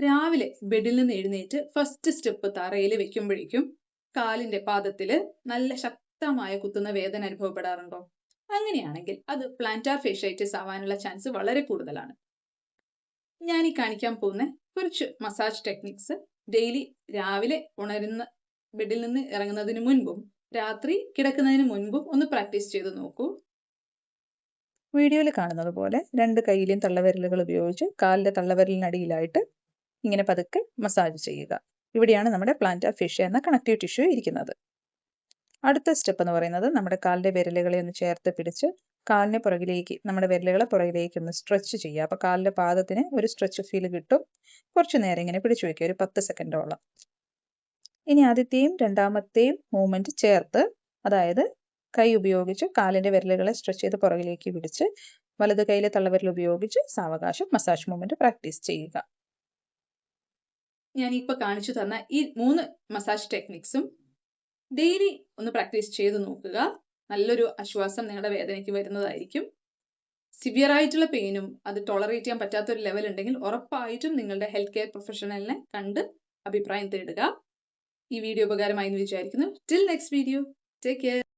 രാവിലെ ബെഡിൽ നിന്ന് എഴുന്നേറ്റ് ഫസ്റ്റ് സ്റ്റെപ്പ് തറയിൽ വെക്കുമ്പോഴേക്കും കാലിന്റെ പാദത്തിൽ നല്ല ശക്തമായ കുത്തുന്ന വേദന അനുഭവപ്പെടാറുണ്ടോ? അങ്ങനെയാണെങ്കിൽ അത് പ്ലാന്റാർ ഫേഷ്യാറ്റിസ് ആവാനുള്ള ചാൻസ് വളരെ കൂടുതലാണ്. ഞാൻ ഈ കാണിക്കാൻ പോകുന്ന കുറച്ച് മസാജ് ടെക്നിക്സ് ഡെയിലി രാവിലെ ഉണരുന്ന ബെഡിൽ നിന്ന് ഇറങ്ങുന്നതിന് മുൻപും രാത്രി കിടക്കുന്നതിന് മുൻപും ഒന്ന് പ്രാക്ടീസ് ചെയ്ത് നോക്കൂ. വീഡിയോയിൽ കാണുന്നത് പോലെ 2 കൈയിലെയും തള്ളവിരലുകൾ ഉപയോഗിച്ച് കാലിന്റെ തള്ളവിരലിനടിയിലായിട്ട് ഇങ്ങനെ പതുക്കെ മസാജ് ചെയ്യുക. ഇവിടെയാണ് നമ്മുടെ പ്ലാന്റാർ ഫേഷ്യ എന്ന കണക്റ്റീവ് ടിഷ്യൂ ഇരിക്കുന്നത്. അടുത്ത സ്റ്റെപ്പ് എന്ന് പറയുന്നത് നമ്മുടെ കാലിന്റെ വിരലുകളെ ഒന്ന് ചേർത്ത് പിടിച്ച് കാലിനെ പുറകിലേക്ക്, നമ്മുടെ വിരലുകളെ പുറകിലേക്ക് ഒന്ന് സ്ട്രെച്ച് ചെയ്യുക. അപ്പോൾ കാലിന്റെ പാദത്തിന് ഒരു സ്ട്രെച്ച് ഫീൽ കിട്ടും. കുറച്ചു നേരം ഇങ്ങനെ പിടിച്ചു വയ്ക്കുക, ഒരു 10 സെക്കൻഡോളം. ഇനി ആദ്യത്തെയും രണ്ടാമത്തെയും മൂവ്മെന്റ് ചേർത്ത്, അതായത് കൈ ഉപയോഗിച്ച് കാലിന്റെ വിരലുകളെ സ്ട്രെച്ച് ചെയ്ത് പുറകിലേക്ക് പിടിച്ച് വലത് കൈയിലെ തള്ളവിരൽ ഉപയോഗിച്ച് സാവകാശം മസാജ് മൂവ്മെന്റ് പ്രാക്ടീസ് ചെയ്യുക. ഞാൻ ഇപ്പോൾ കാണിച്ചു തന്ന ഈ 3 മസാജ് ടെക്നിക്സും ഡെയിലി ഒന്ന് പ്രാക്ടീസ് ചെയ്ത് നോക്കുക. നല്ലൊരു ആശ്വാസം നിങ്ങളുടെ വേദനയ്ക്ക് വരുന്നതായിരിക്കും. സിവിയർ ആയിട്ടുള്ള പെയിനും അത് ടോളറേറ്റ് ചെയ്യാൻ പറ്റാത്തൊരു ലെവൽ ഉണ്ടെങ്കിൽ ഉറപ്പായിട്ടും നിങ്ങളുടെ ഹെൽത്ത് കെയർ പ്രൊഫഷണലിനെ കണ്ട് അഭിപ്രായം തേടുക. ഈ വീഡിയോ ഉപകാരമായി എന്ന് വിചാരിക്കുന്നു. Till next video, take care.